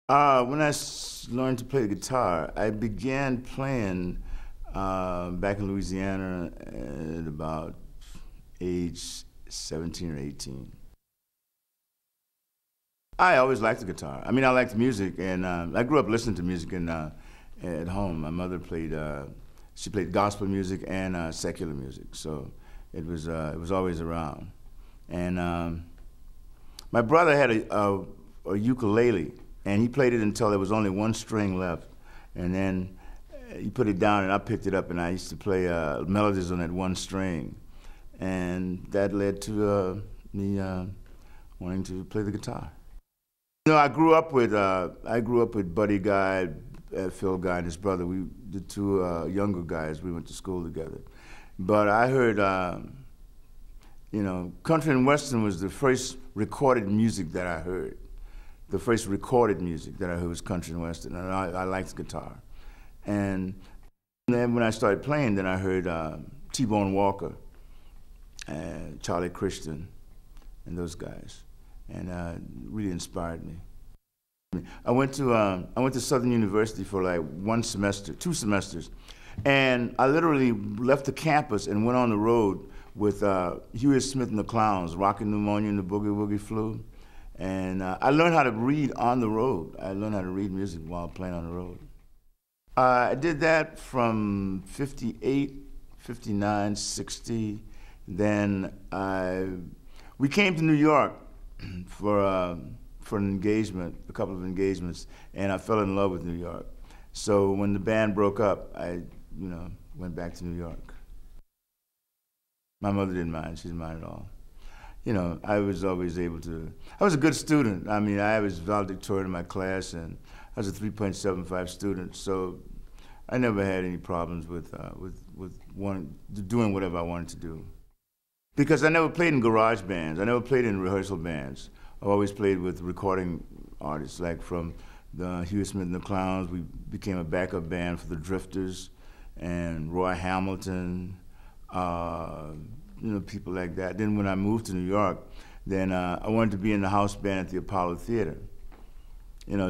When learned to play the guitar, I began playing back in Louisiana at about age 17 or 18. I always liked the guitar. I mean, I liked music, and I grew up listening to music at home. My mother she played gospel music and secular music, so it was always around. And my brother had a ukulele, and he played it until there was only one string left, and then he put it down, and I picked it up, and I used to play melodies on that one string, and that led to me wanting to play the guitar. You know, I grew up with Buddy Guy, Phil Guy, and his brother. The two younger guys. We went to school together. But I heard, you know, country and western was the first recorded music that I heard. The first recorded music that I heard was country and western, and I liked guitar. And then when I started playing, then I heard T-Bone Walker, and Charlie Christian, and those guys. And really inspired me. I went to Southern University for like 1 semester, 2 semesters, and I literally left the campus and went on the road with Huey Smith and the Clowns, Rockin' Pneumonia and the Boogie Woogie Flu, and I learned how to read on the road. I learned how to read music while playing on the road. I did that from 58, 59, 60. Then we came to New York for an engagement, a couple of engagements, and I fell in love with New York. So when the band broke up, I, went back to New York. My mother didn't mind; she didn't mind at all. You know, I was always able to. I was a good student. I mean, I was valedictorian in my class, and I was a 3.75 student. So I never had any problems with doing whatever I wanted to do. Because I never played in garage bands. I never played in rehearsal bands. I've always played with recording artists, like from the Huey Smith and the Clowns. We became a backup band for the Drifters and Roy Hamilton, people like that. Then when I moved to New York, then I wanted to be in the house band at the Apollo Theater.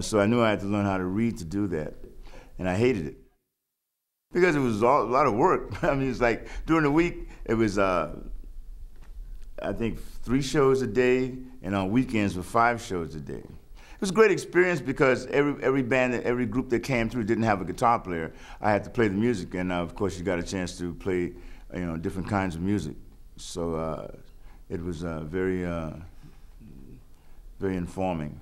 So I knew I had to learn how to read to do that, and I hated it because it was a lot of work. I mean, it's like during the week it was. I think 3 shows a day, and on weekends were 5 shows a day. It was a great experience because every band, every group that came through didn't have a guitar player. I had to play the music, and of course you got a chance to play, different kinds of music. So it was very informing.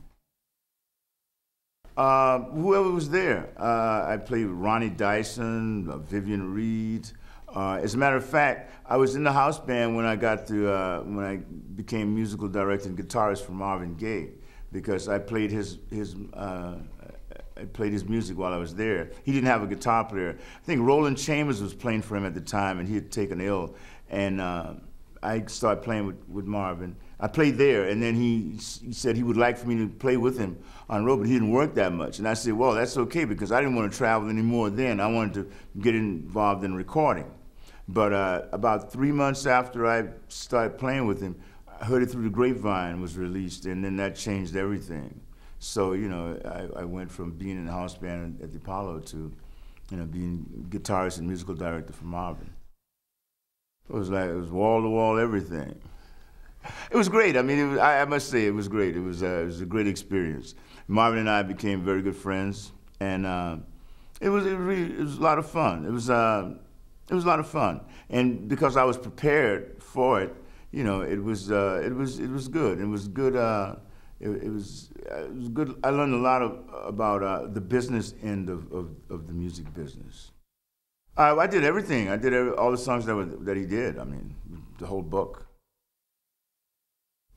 Whoever was there, I played with Ronnie Dyson, Vivian Reed. As a matter of fact, I was in the house band when I when I became musical director and guitarist for Marvin Gaye, because I played his music while I was there. He didn't have a guitar player. I think Roland Chambers was playing for him at the time, and he had taken ill, and I started playing with Marvin. I played there, and then he said he would like for me to play with him on the road, but he didn't work that much. And I said, well, that's okay, because I didn't want to travel anymore then. I wanted to get involved in recording. But about 3 months after I started playing with him, I heard it through the grapevine was released, and then that changed everything. So, I went from being in the house band at the Apollo to, being guitarist and musical director for Marvin. It was wall-to-wall everything. It was great. I mean, I must say it was great. It was a great experience. Marvin and I became very good friends, and it was a lot of fun. It was a lot of fun, and because I was prepared for it, it was good. It was good. It was good. I learned a lot about the business end of the music business. I did everything. I did all the songs that he did. I mean, the whole book.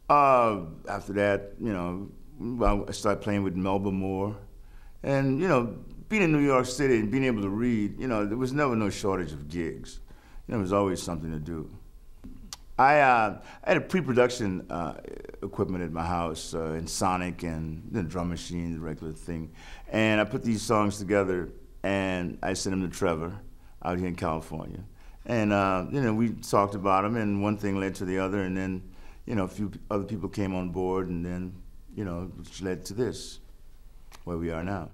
After that, I started playing with Melba Moore, and being in New York City and being able to read, there was never no shortage of gigs. There was always something to do. I had a pre-production equipment at my house, in Sonic and the drum machine, the regular thing, and I put these songs together, and I sent them to Trevor out here in California, and we talked about them, and one thing led to the other, and then a few other people came on board, and then which led to this. where we are now.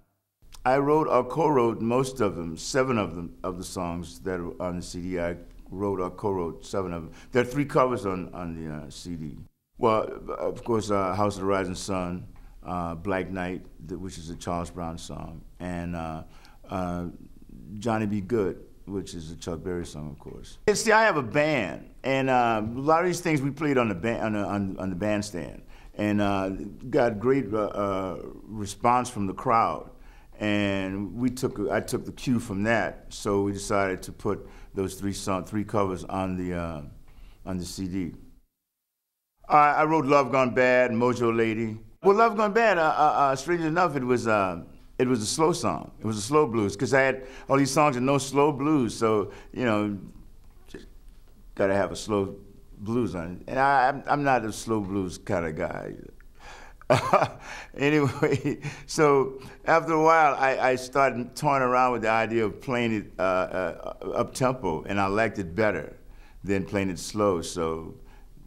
I wrote or co-wrote most of them, 7 of the songs that are on the CD. I wrote or co-wrote 7 of them. There are 3 covers on the CD. Well, of course, House of the Rising Sun, Black Knight, which is a Charles Brown song, and Johnny Be Good, which is a Chuck Berry song, of course. And see, I have a band, and a lot of these things we played on the bandstand, and got great response from the crowd. And I took the cue from that, so we decided to put those 3 covers on the CD. I wrote Love Gone Bad, Mojo Lady. Well, Love Gone Bad, strangely enough, it was a slow song. It was a slow blues, because I had all these songs and no slow blues, so, you know, just gotta have a slow blues on it. And I'm not a slow blues kind of guy. Anyway, so after a while, I started toying around with the idea of playing it up-tempo, and I liked it better than playing it slow, so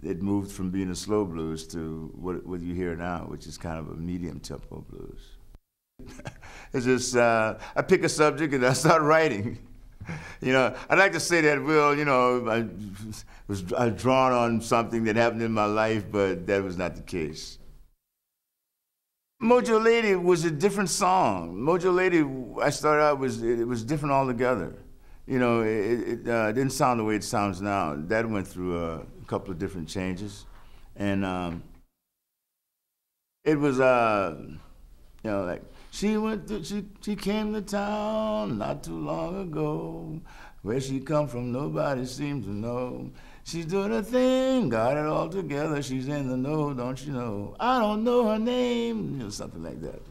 it moved from being a slow blues to what you hear now, which is kind of a medium-tempo blues. It's just, I pick a subject and I start writing. You know, I'd like to say that, well, you know, I was drawn on something that happened in my life, but that was not the case. Mojo Lady was a different song. Mojo Lady, I started out, it was different altogether. You know, it didn't sound the way it sounds now. That went through a couple of different changes. And it was, you know, like, she came to town not too long ago. Where she come from, nobody seems to know. She's doing her thing, got it all together. She's in the know, don't you know? I don't know her name, you know, something like that.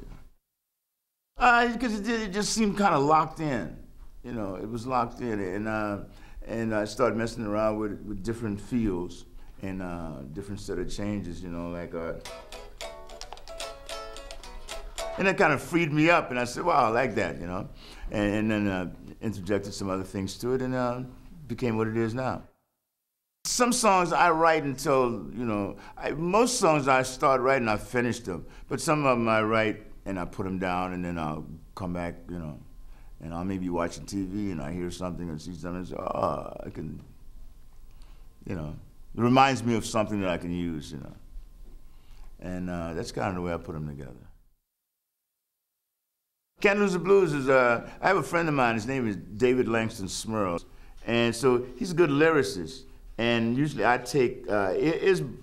Because it just seemed kind of locked in. You know, it was locked in, and I started messing around with different feels and different set of changes. You know, like. And that kind of freed me up, and I said, wow, I like that, you know? And then interjected some other things to it, and became what it is now. Some songs I write until, you know, most songs I start writing, I finish them. But some of them I write, and I put them down, and then I'll come back, you know, and I'll maybe be watching TV, and I hear something and see something, and say, oh, I can, you know, it reminds me of something that I can use, you know? And that's kind of the way I put them together. Can't Lose the Blues is, I have a friend of mine, his name is David Langston Smurl, and so he's a good lyricist, and usually I take,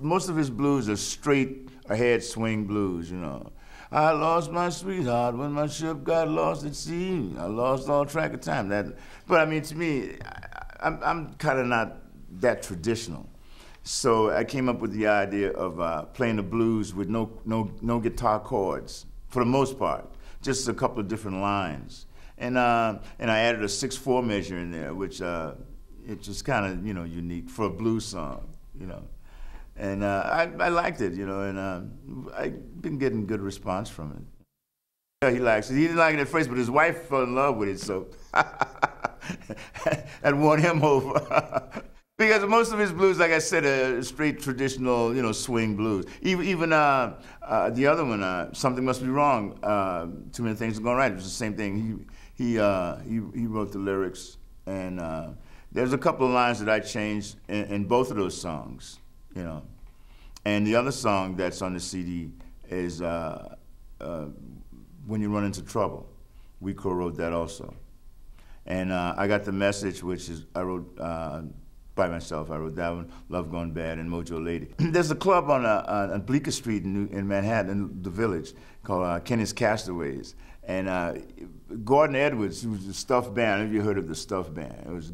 most of his blues are straight ahead swing blues, you know. I lost my sweetheart when my ship got lost at sea. I lost all track of time. But I mean, to me, I'm kind of not that traditional. So I came up with the idea of playing the blues with no guitar chords, for the most part. Just a couple of different lines. And I added a 6/4 measure in there, which it's just kind of, you know, unique for a blues song, you know. And I liked it, you know, and I've been getting good response from it. Yeah, he likes it. He didn't like it at first, but his wife fell in love with it, so that won him over. Because most of his blues, like I said, are straight traditional, you know, swing blues. Even the other one, Something Must Be Wrong, Too Many Things Are Going Right, it was the same thing. He wrote the lyrics, and there's a couple of lines that I changed in both of those songs, you know. And the other song that's on the CD is When You Run Into Trouble. We co-wrote that also. And I Got the Message, which is, I wrote by myself. I wrote that one, Love Gone Bad, and Mojo Lady. There's a club on Bleecker Street in Manhattan, in the Village, called Kenny's Castaways. And Gordon Edwards, who was the Stuff Band, have you heard of the Stuff Band? It was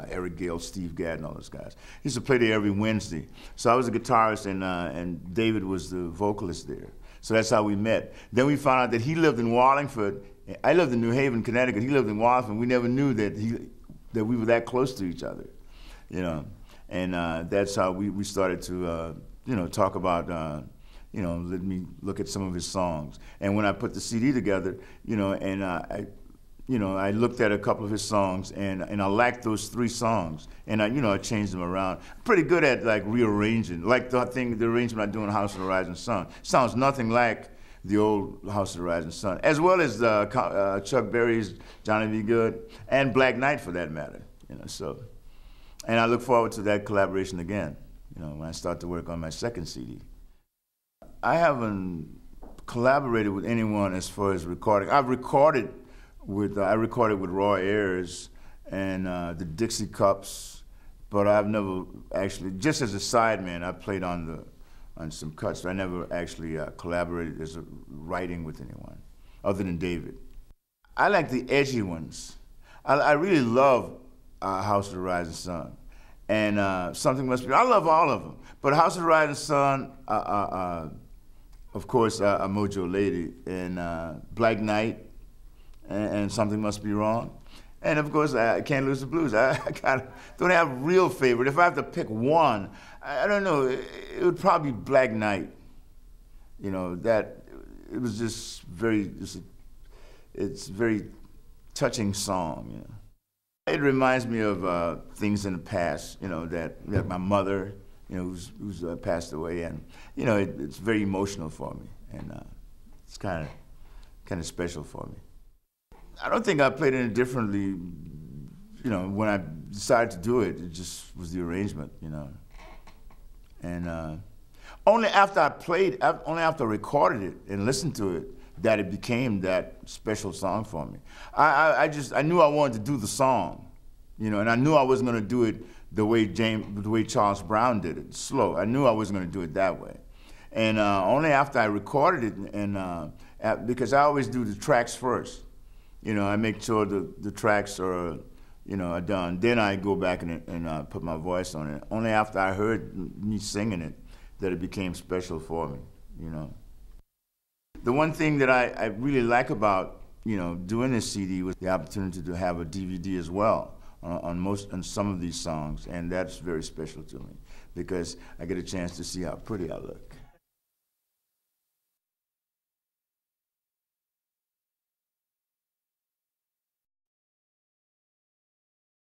Eric Gale, Steve Gadd, and all those guys. He used to play there every Wednesday. So I was a guitarist, and David was the vocalist there. So that's how we met. Then we found out that he lived in Wallingford. I lived in New Haven, Connecticut. He lived in Wallingford. We never knew that we were that close to each other. You know, and that's how we started to, you know, talk about, you know, let me look at some of his songs. And when I put the CD together, you know, and I looked at a couple of his songs, and I liked those 3 songs, and I changed them around. Pretty good at like rearranging, like the arrangement I do in House of the Rising Sun. Sounds nothing like the old House of the Rising Sun, as well as Chuck Berry's Johnny B. Good and Black Knight, for that matter. So, and I look forward to that collaboration again. When I start to work on my second CD. I haven't collaborated with anyone as far as recording. I recorded with Roy Ayers and the Dixie Cups, but I've never actually, just as a sideman, I played on some cuts, but I never actually collaborated as a writing with anyone, other than David. I like the edgy ones. I really love House of the Rising Sun, and Something Must Be. I love all of them, but House of the Rising Sun, of course, Mojo Lady, and Black Knight, and Something Must Be Wrong. And of course, I Can't Lose the Blues. I don't have a real favorite. If I have to pick one, I don't know, it would probably be Black Knight. That it was just it's a very touching song. It reminds me of things in the past, that my mother, who's passed away, and it's very emotional for me, and it's kind of special for me. I don't think I played any differently, when I decided to do it. It just was the arrangement, and only after I recorded it and listened to it, that it became that special song for me. I knew I wanted to do the song, and I knew I wasn't going to do it the way Charles Brown did it, slow. I knew I wasn't going to do it that way. And only after I recorded it, and because I always do the tracks first. I make sure the tracks are done. Then I go back and put my voice on it. Only after I heard me singing it that it became special for me, The one thing that I really like about, doing this CD was the opportunity to have a DVD as well on some of these songs, and that's very special to me because I get a chance to see how pretty I look.